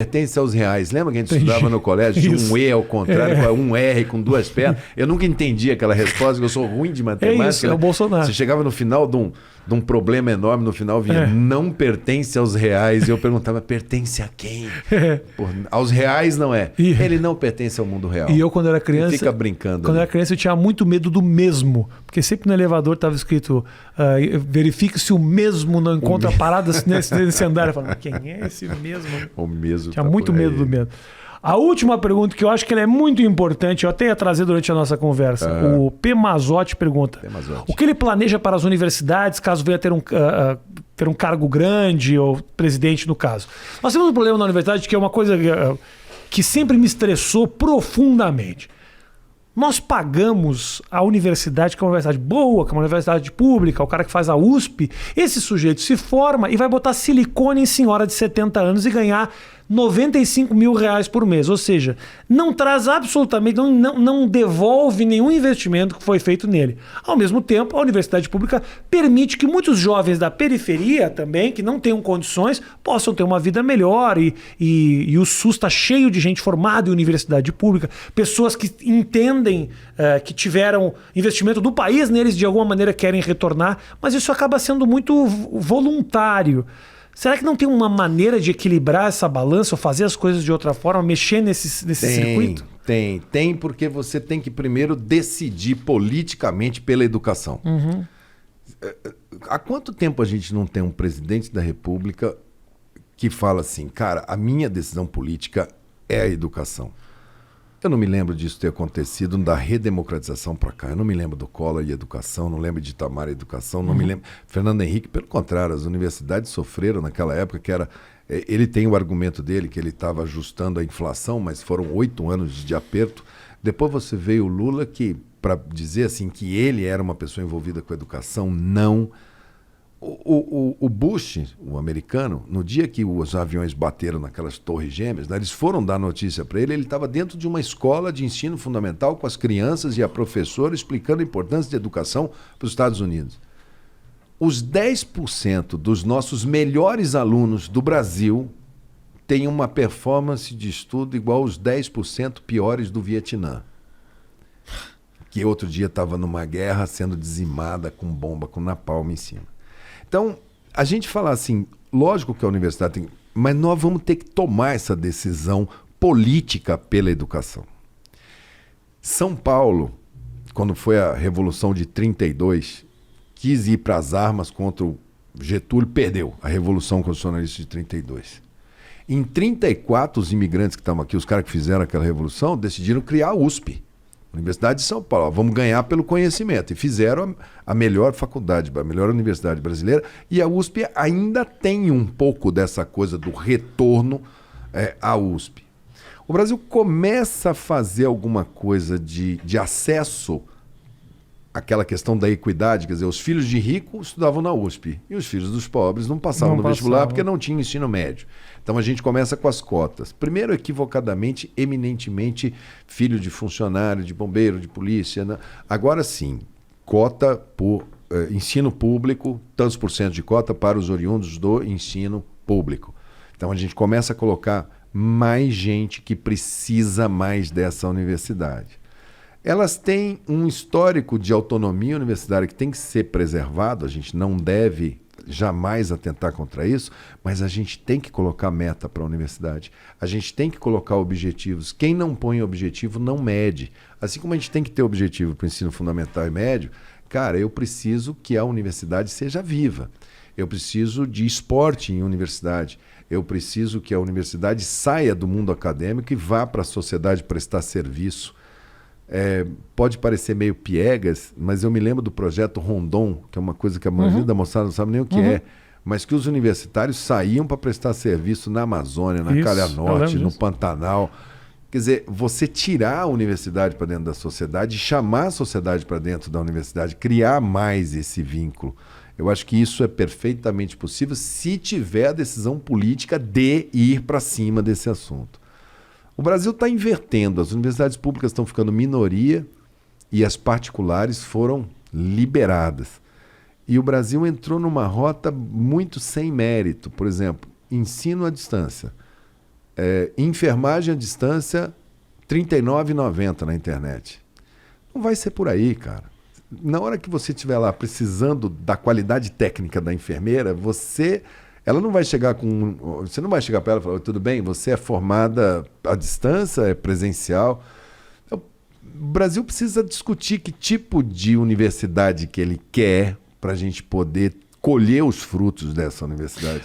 pertence aos reais. Lembra que a gente estudava no colégio? Tinha um E ao contrário, um R com duas pernas. Eu nunca entendi aquela resposta, porque eu sou ruim de matemática. É isso, é o Bolsonaro. Você chegava no final de um problema enorme, no final vinha, não pertence aos reais. E eu perguntava, pertence a quem? Pô, aos reais não é. Ele não pertence ao mundo real. E eu, quando era criança... Ele fica brincando. Quando eu era criança, eu tinha muito medo do mesmo. Porque sempre no elevador estava escrito, verifique se o mesmo não encontra paradas nesse andar. Eu falava, quem é esse mesmo? O mesmo. Tinha muito medo do mesmo. A última pergunta, que eu acho que ela é muito importante, eu até ia trazer durante a nossa conversa. O P. Mazotti pergunta: o que ele planeja para as universidades, caso venha ter um cargo grande, ou presidente no caso? Nós temos um problema na universidade que é uma coisa que sempre me estressou profundamente. Nós pagamos a universidade, que é uma universidade boa, que é uma universidade pública, o cara que faz a USP, esse sujeito se forma e vai botar silicone em senhora de 70 anos e ganhar 95 mil reais por mês. Ou seja, não traz absolutamente, não devolve nenhum investimento que foi feito nele. Ao mesmo tempo, a universidade pública permite que muitos jovens da periferia também, que não tenham condições, possam ter uma vida melhor. E o SUS está cheio de gente formada em universidade pública, pessoas que entendem que tiveram investimento do país neles, de alguma maneira querem retornar, mas isso acaba sendo muito voluntário. Será que não tem uma maneira de equilibrar essa balança ou fazer as coisas de outra forma, mexer nesse circuito? Tem, porque você tem que primeiro decidir politicamente pela educação. Há quanto tempo a gente não tem um presidente da República que fala assim, cara, a minha decisão política é a educação? Eu não me lembro disso ter acontecido da redemocratização para cá. Eu não me lembro do Collor e educação, não lembro de Itamar e educação, não me lembro. Fernando Henrique, pelo contrário, as universidades sofreram naquela época que era... Ele tem o argumento dele que ele estava ajustando a inflação, mas foram 8 anos de aperto. Depois você veio o Lula que, para dizer assim que ele era uma pessoa envolvida com a educação, não... O Bush, o americano, no dia que os aviões bateram naquelas torres gêmeas, né, eles foram dar notícia para ele estava dentro de uma escola de ensino fundamental com as crianças e a professora explicando a importância de educação para os Estados Unidos. Os 10% dos nossos melhores alunos do Brasil têm uma performance de estudo igual aos 10% piores do Vietnã, que outro dia estava numa guerra sendo dizimada com bomba, com napalm em cima. Então, a gente fala assim, lógico que a universidade tem... Mas nós vamos ter que tomar essa decisão política pela educação. São Paulo, quando foi a Revolução de 32, quis ir para as armas contra o Getúlio, perdeu a Revolução Constitucionalista de 32. Em 34, os imigrantes que estavam aqui, os caras que fizeram aquela revolução, decidiram criar a USP. Universidade de São Paulo, vamos ganhar pelo conhecimento. E fizeram a melhor faculdade, a melhor universidade brasileira. E a USP ainda tem um pouco dessa coisa do retorno à USP. O Brasil começa a fazer alguma coisa de acesso àquela questão da equidade. Quer dizer, os filhos de rico estudavam na USP e os filhos dos pobres não passavam no vestibular porque não tinham ensino médio. Então a gente começa com as cotas. Primeiro, equivocadamente, eminentemente, filho de funcionário, de bombeiro, de polícia. Né? Agora sim, cota por ensino público, tantos por cento de cota para os oriundos do ensino público. Então a gente começa a colocar mais gente que precisa mais dessa universidade. Elas têm um histórico de autonomia universitária que tem que ser preservado, a gente não deve jamais atentar contra isso, mas a gente tem que colocar meta para a universidade, a gente tem que colocar objetivos. Quem não põe objetivo não mede. Assim como a gente tem que ter objetivo para o ensino fundamental e médio, cara, eu preciso que a universidade seja viva, eu preciso de esporte em universidade, eu preciso que a universidade saia do mundo acadêmico e vá para a sociedade prestar serviço. Pode parecer meio piegas, mas eu me lembro do projeto Rondon, que é uma coisa que a maioria da moçada não sabe nem o que é, mas que os universitários saíam para prestar serviço na Amazônia, na Calha Norte, no Pantanal. Quer dizer, você tirar a universidade para dentro da sociedade e chamar a sociedade para dentro da universidade, criar mais esse vínculo. Eu acho que isso é perfeitamente possível se tiver a decisão política de ir para cima desse assunto. O Brasil está invertendo, as universidades públicas estão ficando minoria e as particulares foram liberadas. E o Brasil entrou numa rota muito sem mérito. Por exemplo, ensino à distância. enfermagem à distância, R$ 39,90 na internet. Não vai ser por aí, cara. Na hora que você estiver lá precisando da qualidade técnica da enfermeira, ela não vai chegar com... Você não vai chegar para ela e falar, tudo bem, você é formada à distância, é presencial. O Brasil precisa discutir que tipo de universidade que ele quer para a gente poder colher os frutos dessa universidade.